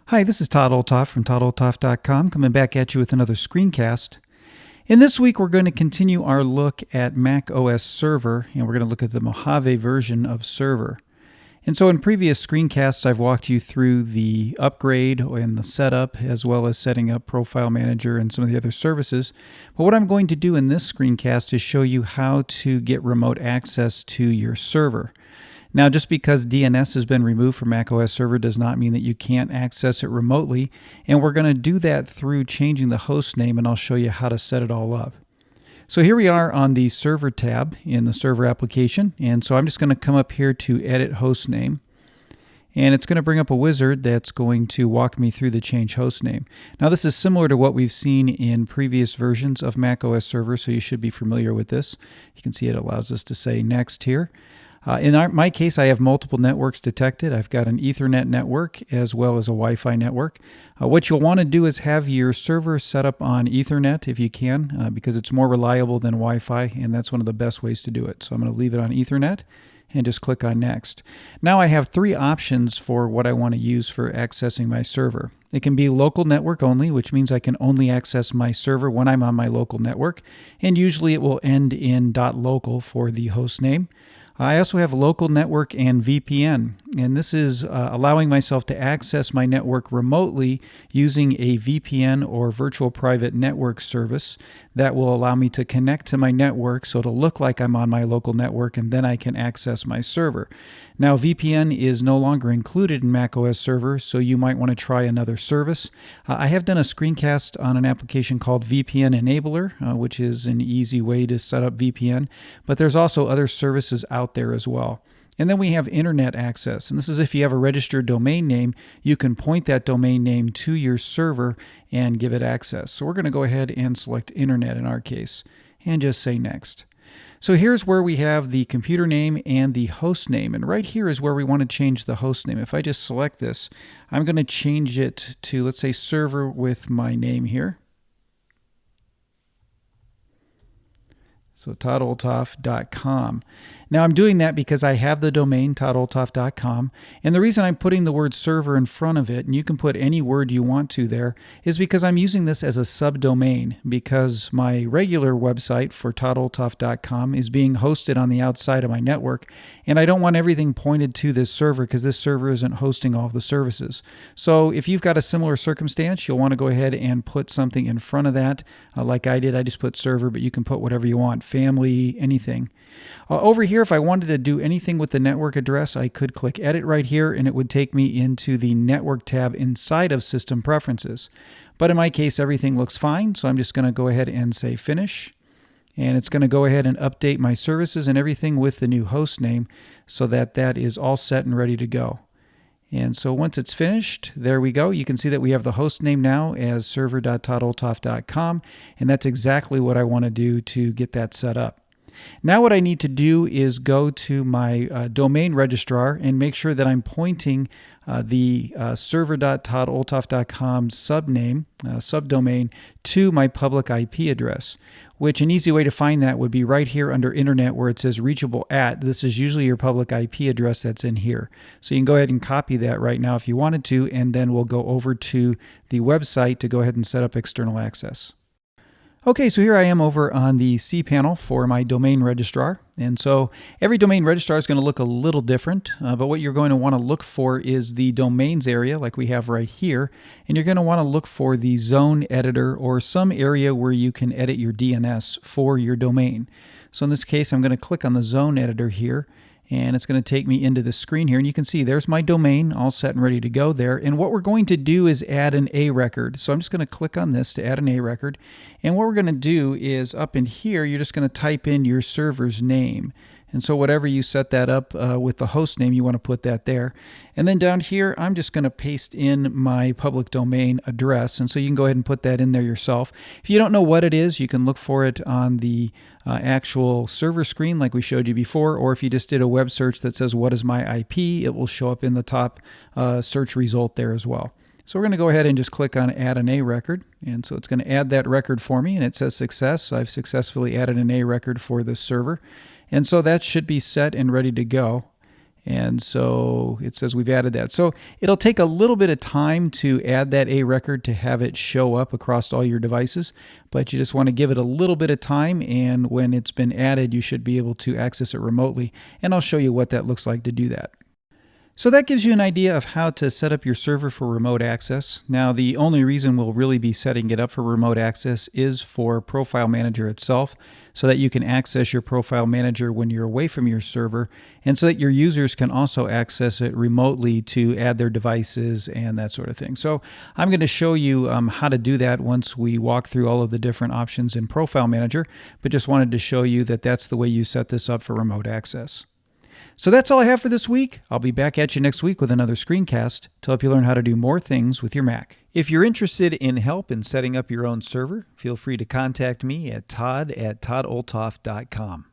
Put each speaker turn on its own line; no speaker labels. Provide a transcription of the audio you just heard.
Hi, this is Todd Olthoff from toddolthoff.com, coming back at you with another screencast. And this week we're going to continue our look at macOS Server, and we're going to look at the Mojave version of Server. And so in previous screencasts I've walked you through the upgrade and the setup, as well as setting up Profile Manager and some of the other services. But what I'm going to do in this screencast is show you how to get remote access to your server. Now, just because DNS has been removed from macOS Server does not mean that you can't access it remotely, and we're going to do that through changing the host name, and I'll show you how to set it all up. So here we are on the Server tab in the Server application, and so I'm just going to come up here to Edit Host Name, and it's going to bring up a wizard that's going to walk me through the change host name. Now, this is similar to what we've seen in previous versions of macOS Server, so you should be familiar with this. You can see it allows us to say Next here. In my case, I have multiple networks detected. I've got an Ethernet network as well as a Wi-Fi network. What you'll want to do is have your server set up on Ethernet if you can, because it's more reliable than Wi-Fi, and that's one of the best ways to do it. So I'm going to leave it on Ethernet and just click on Next. Now I have three options for what I want to use for accessing my server. It can be local network only, which means I can only access my server when I'm on my local network, and usually it will end in .local for the host name. I also have local network and VPN, and this is allowing myself to access my network remotely using a VPN or virtual private network service that will allow me to connect to my network so it'll look like I'm on my local network, and then I can access my server. Now, VPN is no longer included in macOS Server, so you might want to try another service. I have done a screencast on an application called VPN Enabler, which is an easy way to set up VPN, but there's also other services out there as well. And then we have internet access, and this is if you have a registered domain name, you can point that domain name to your server and give it access. So we're going to go ahead and select internet in our case and just say Next. So here's where we have the computer name and the host name, and right here is where we want to change the host name. If I just select this, I'm going to change it to, let's say, server with my name here. So toddolthoff.com. Now I'm doing that because I have the domain toddolthoff.com, and the reason I'm putting the word server in front of it, and you can put any word you want to there, is because I'm using this as a subdomain, because my regular website for toddolthoff.com is being hosted on the outside of my network, and I don't want everything pointed to this server because this server isn't hosting all of the services. So if you've got a similar circumstance, you'll want to go ahead and put something in front of that. Like I did, I just put server, but you can put whatever you want, family, anything. Over here, if I wanted to do anything with the network address, I could click Edit right here, and it would take me into the Network tab inside of System Preferences. But in my case, everything looks fine, so I'm just going to go ahead and say Finish. And it's going to go ahead and update my services and everything with the new host name so that that is all set and ready to go. And so once it's finished, there we go. You can see that we have the host name now as server.toddolthoff.com, and that's exactly what I want to do to get that set up. Now what I need to do is go to my domain registrar and make sure that I'm pointing the server.toddolthoff.com subdomain to my public IP address, which an easy way to find that would be right here under Internet where it says reachable at. This is usually your public IP address that's in here. So you can go ahead and copy that right now if you wanted to, and then we'll go over to the website to go ahead and set up external access. Okay, so here I am over on the cPanel for my domain registrar. And so every domain registrar is going to look a little different, but what you're going to want to look for is the domains area like we have right here. And you're going to want to look for the zone editor or some area where you can edit your DNS for your domain. So in this case, I'm going to click on the zone editor here, and it's going to take me into the screen here, and you can see there's my domain all set and ready to go there. And what we're going to do is add an A record. So I'm just going to click on this to add an A record, and what we're going to do is up in here you're just going to type in your server's name. And so whatever you set that up with the host name, you want to put that there. And then down here, I'm just going to paste in my public domain address. And so you can go ahead and put that in there yourself. If you don't know what it is, you can look for it on the actual server screen like we showed you before. Or if you just did a web search that says, what is my IP? It will show up in the top search result there as well. So we're going to go ahead and just click on Add an A record. And so it's going to add that record for me. And it says Success. So I've successfully added an A record for this server. And so that should be set and ready to go. And so it says we've added that. So it'll take a little bit of time to add that A record to have it show up across all your devices, but you just want to give it a little bit of time, and when it's been added, you should be able to access it remotely. And I'll show you what that looks like to do that. So that gives you an idea of how to set up your server for remote access. Now, the only reason we'll really be setting it up for remote access is for Profile Manager itself, so that you can access your Profile Manager when you're away from your server, and so that your users can also access it remotely to add their devices and that sort of thing. So I'm going to show you how to do that once we walk through all of the different options in Profile Manager, but just wanted to show you that that's the way you set this up for remote access. So that's all I have for this week. I'll be back at you next week with another screencast to help you learn how to do more things with your Mac. If you're interested in help in setting up your own server, feel free to contact me at todd@toddolthoff.com.